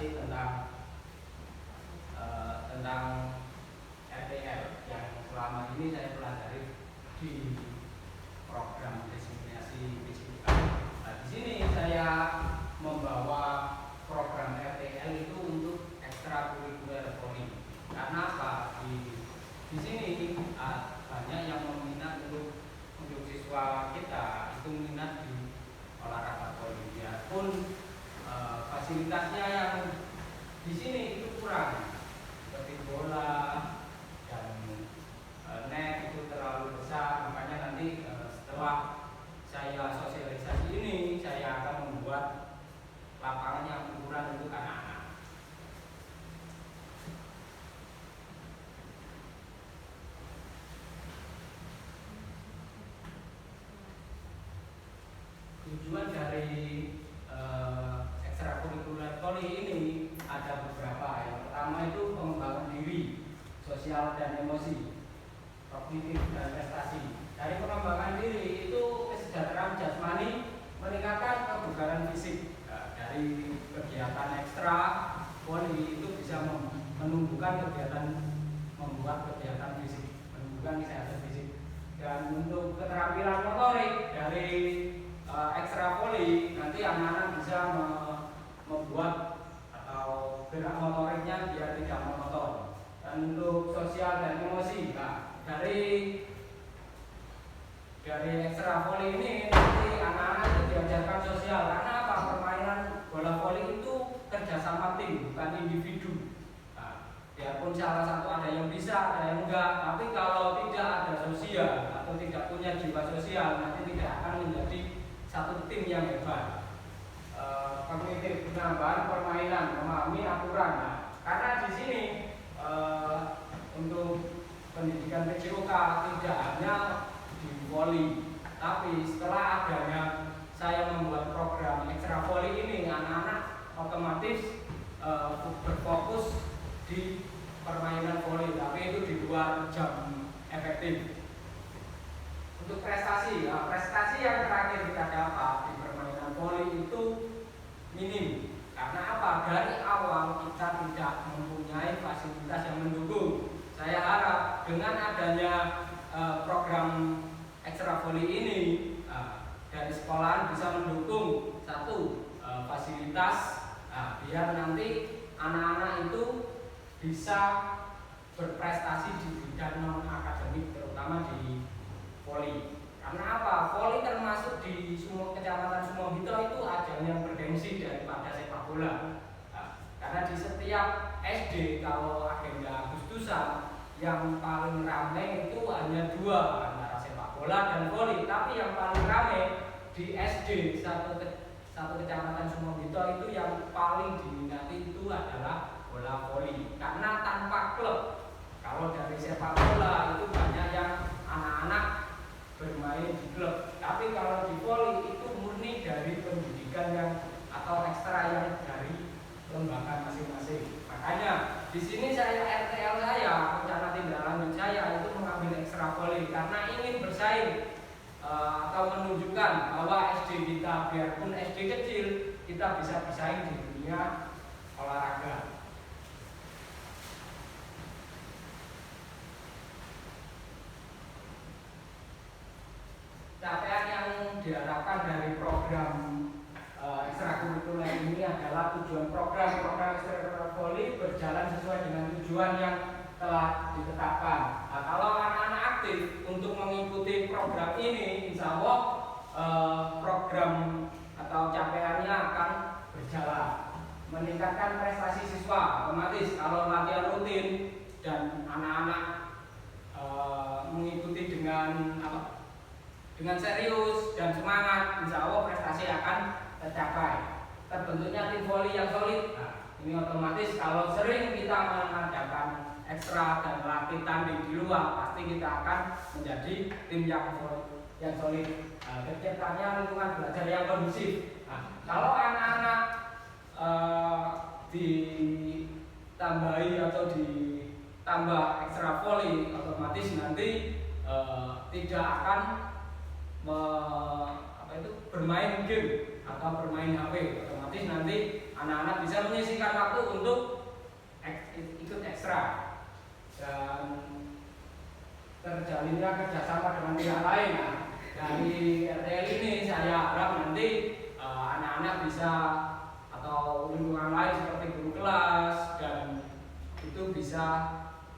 presentasi tentang RTL yang selama ini saya pelajari di program diseminasi fisika. Nah, di sini saya membawa program RTL itu untuk ekstrakurikuler Polri. Karena apa? Di sini banyak yang meminat untuk siswa kita itu minat di olahraga Polri. Biarpun fasilitasnya yang di sini itu kurang, seperti bola dan net itu terlalu besar. Makanya nanti setelah saya sosialisasi ini, saya akan membuat lapangan yang ukuran untuk anak-anak. Tujuan dari ekstrakurikuler Polri ini ada beberapa. Yang pertama itu pengembangan diri, sosial dan emosi, kognitif dan prestasi. Dari pengembangan diri itu kesejahteraan jasmani, meningkatkan kebugaran fisik. Dari kegiatan ekstra Polri itu bisa menumbuhkan membuat kegiatan fisik, menumbuhkan kesehatan fisik. Dan untuk keterampilan motorik dari ekstra Polri, nanti anak-anak bisa membuat atau gerak motoriknya biar tidak monoton. Dan untuk sosial dan emosi, dari ekstra Polri ini nanti anak-anak itu diajarkan sosial. Karena apa? Permainan bola voli itu kerjasama tim, bukan individu. Biarpun salah satu ada yang bisa, ada yang enggak, tapi kalau tidak ada sosial atau tidak punya jiwa sosial, nanti tidak akan menjadi satu tim yang hebat. Kognitif, penambahan permainan, memahami aturan. Karena di sini untuk pendidikan PJOK tidak hanya di voli, tapi setelah adanya saya membuat program ekstra voli ini, anak-anak otomatis berfokus di permainan voli, tapi itu di luar jam efektif. Untuk prestasi, prestasi yang terakhir kita dapat di permainan voli itu minim. Karena apa? Dari awal kita tidak mempunyai fasilitas yang mendukung. Saya harap dengan adanya program ekstra voli ini, dari sekolahan bisa mendukung satu fasilitas, biar nanti anak-anak itu bisa berprestasi di bidang non akademik, terutama di voli. Karena apa? Voli termasuk di Kecamatan Sumohito itu ajang yang bergengsi daripada sepak bola. Karena di setiap SD kalau agenda Agustusan yang paling ramai itu hanya dua, antara sepak bola dan voli. Tapi yang paling ramai di SD satu Kecamatan Sumohito itu yang paling diminati itu adalah bola voli. Karena tanpa klub, kalau dari sepak bola itu banyak yang anak-anak bermain di klub, tapi kalau di voli itu murni dari pendidikan yang atau ekstra yang dari lembaga masing-masing. Makanya di sini saya RTL saya, rencana tindak lanjut saya itu mengambil ekstra voli karena ingin bersaing atau menunjukkan bahwa SD kita, biarpun SD kecil, kita bisa bersaing di dunia olahraga. Capaian yang diharapkan dari program ekstrakurikuler ini adalah tujuan program ekstrakurikuler Polri berjalan sesuai dengan tujuan yang telah ditetapkan. Nah, kalau anak-anak aktif untuk mengikuti program ini, insya Allah program atau capaiannya akan berjalan, meningkatkan prestasi siswa. Otomatis kalau latihan rutin dan anak-anak mengikuti dengan serius dan semangat, insya Allah prestasi akan tercapai. Terbentuknya tim voli yang solid. Nah, ini otomatis kalau sering kita mengadakan ekstra dan latih tanding di luar, pasti kita akan menjadi tim yang solid. Terciptanya lingkungan belajar yang kondusif. Nah, kalau anak-anak ditambahi atau ditambah ekstra voli, otomatis nanti tidak akan bermain game atau bermain HP, otomatis nanti anak-anak bisa menyisihkan waktu untuk ikut ekstra dan terjalinnya kerjasama dengan pihak lain. Nah, dari RTL ini saya harap nanti anak-anak bisa atau lingkungan lain seperti guru kelas dan itu bisa,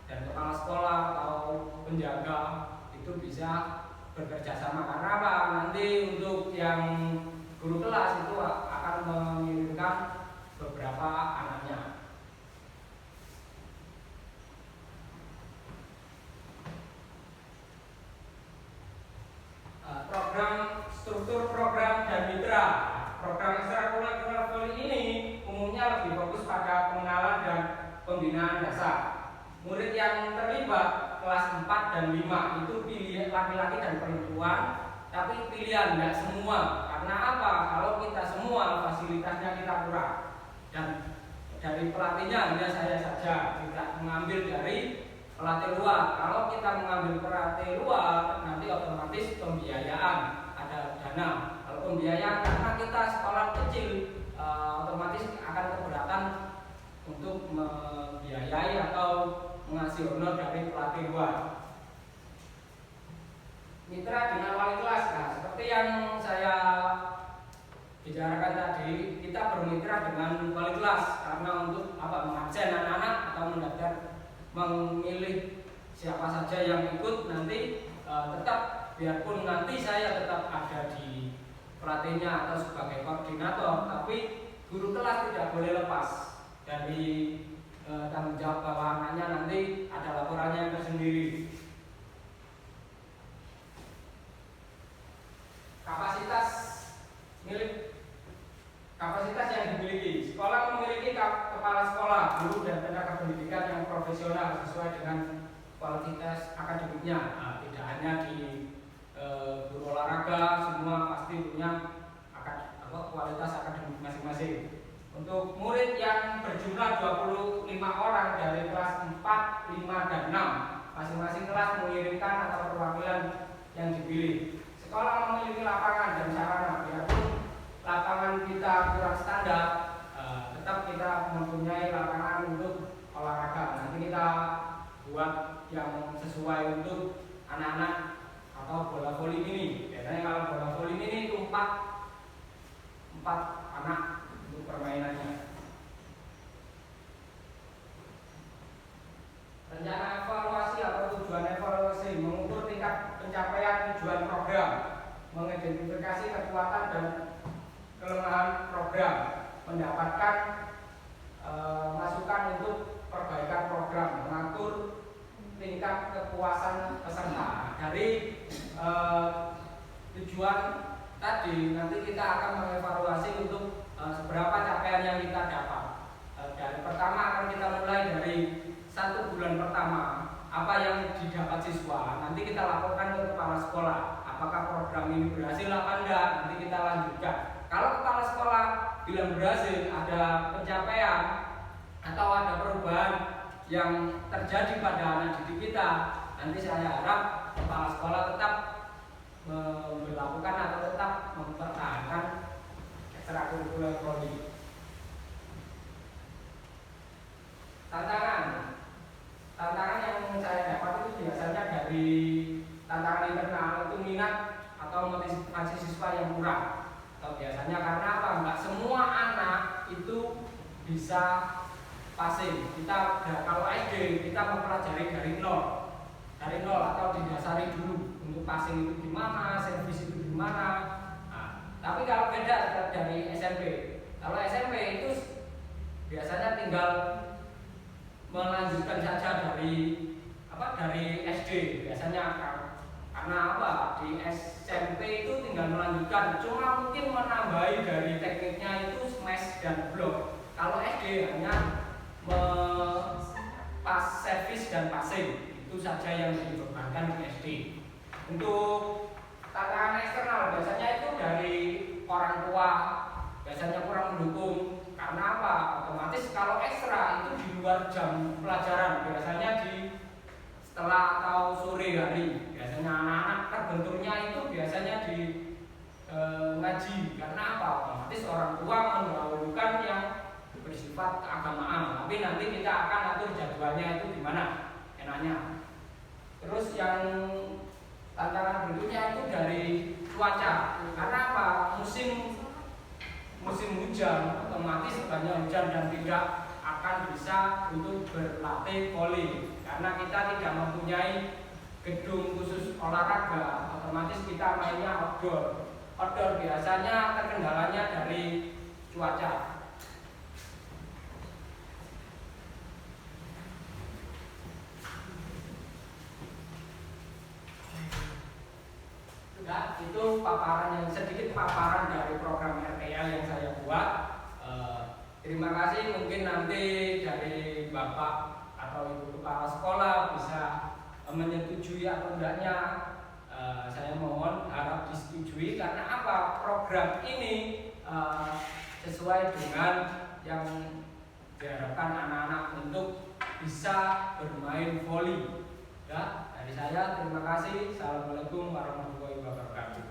dan kepala sekolah atau penjaga itu bisa bekerja sama. Karena apa? Nanti untuk yang guru kelas itu akan mengirimkan beberapa anaknya. Program, struktur program dan mitra. Program ekstrakurikuler Volley ini umumnya lebih fokus pada pengenalan dan pembinaan dasar. Murid yang terlibat kelas 4 dan 5 itu pilih laki-laki dan perempuan, tapi pilihan tidak semua. Karena apa? Kalau kita semua fasilitasnya kita kurang, dan dari pelatihnya hanya saya saja, tidak mengambil dari pelatih luar. Kalau kita mengambil pelatih luar, nanti otomatis pembiayaan, ada dana. Kalau pembiayaan karena kita sekolah kecil, otomatis akan keberatan untuk membiayai atau mengasih honor dari pelatih luar. Mitra dengan wali kelas, nah seperti yang saya bicarakan tadi, kita bermitra dengan wali kelas karena untuk mengabsen anak-anak atau mendaftar, memilih siapa saja yang ikut nanti tetap, biarpun nanti saya tetap ada di pelatihnya atau sebagai koordinator, tapi guru kelas tidak boleh lepas dari tanggung jawab bahwa anaknya nanti ada laporannya yang tersendiri. Kapasitas yang dimiliki sekolah memiliki kepala sekolah, guru dan tenaga pendidikan yang profesional sesuai dengan kualitas akademiknya. Nah, tidak hanya di guru olahraga, semua pasti punya kualitas akademik masing-masing. Untuk murid yang berjumlah 25 orang dari kelas 4, 5, dan 6, masing-masing kelas mengirimkan atau perwakilan yang dipilih. Sekolah memiliki lapangan dan sarana, biarpun lapangan kita kurang standar, tetap kita mempunyai lapangan untuk olahraga. Nanti kita buat yang sesuai untuk anak-anak atau bola voli mini. Biasanya kalau bola voli mini itu 4 anak untuk permainannya. Rencana evaluasi atau tujuan evaluasi mengukur tingkat pencapaian tujuan program, mengidentifikasi kekuatan dan kelemahan program, mendapatkan masukan untuk perbaikan program, mengatur tingkat kepuasan peserta. Dari tujuan tadi nanti kita akan mengevaluasi untuk seberapa capaian yang kita dapat. Dari pertama akan kita mulai dari 1 bulan pertama, apa yang didapat siswa, nanti kita laporkan ke kepala sekolah, apakah program ini berhasil apa enggak, nanti kita lanjutkan. Kalau kepala sekolah bilang berhasil, ada pencapaian atau ada perubahan yang terjadi pada anak didik kita, nanti saya harap kepala sekolah tetap melakukan atau tetap mempertahankan ekstrakurikuler Volley. Tantangan yang saya dapat itu biasanya dari tantangan internal, itu minat atau motivasi siswa yang kurang. Atau biasanya karena apa? Enggak semua anak itu bisa passing. Kita kalau SD kita mempelajari dari nol atau didasari dulu untuk passing itu gimana, servis itu gimana. Nah, tapi kalau beda dari SMP. Kalau SMP itu biasanya tinggal melanjutkan saja dari SD biasanya, karena apa, di SMP itu tinggal melanjutkan, cuma mungkin menambahi dari tekniknya itu smash dan block. Kalau SD hanya pas servis dan passing, itu saja yang dibebankan di SD. Untuk tantangan eksternal biasanya itu dari orang tua, biasanya kurang mendukung. Karena apa? Otomatis kalau ekstra itu di luar jam pelajaran, biasanya setelah atau sore hari. Biasanya anak-anak terbenturnya itu biasanya di ngaji. Karena apa? Otomatis orang tua mendahulukan yang bersifat keagamaan. Tapi nanti kita akan atur jadwalnya itu gimana enaknya. Terus yang tantangan berikutnya itu dari cuaca. Karena apa? Musim hujan, otomatis banyak hujan dan tidak akan bisa untuk berlatih voli. Karena kita tidak mempunyai gedung khusus olahraga, otomatis kita mainnya outdoor. Outdoor biasanya terkendalanya dari cuaca. Sudah, itu sedikit paparan dari program RTL yang saya buat. Terima kasih, mungkin nanti dari Bapak atau Ibu Kepala Sekolah bisa menyetujui atau tidaknya. Saya mohon harap disetujui karena apa? Program ini sesuai dengan yang diharapkan anak-anak untuk bisa bermain voli. Ya, dari saya terima kasih. Assalamualaikum warahmatullahi wabarakatuh.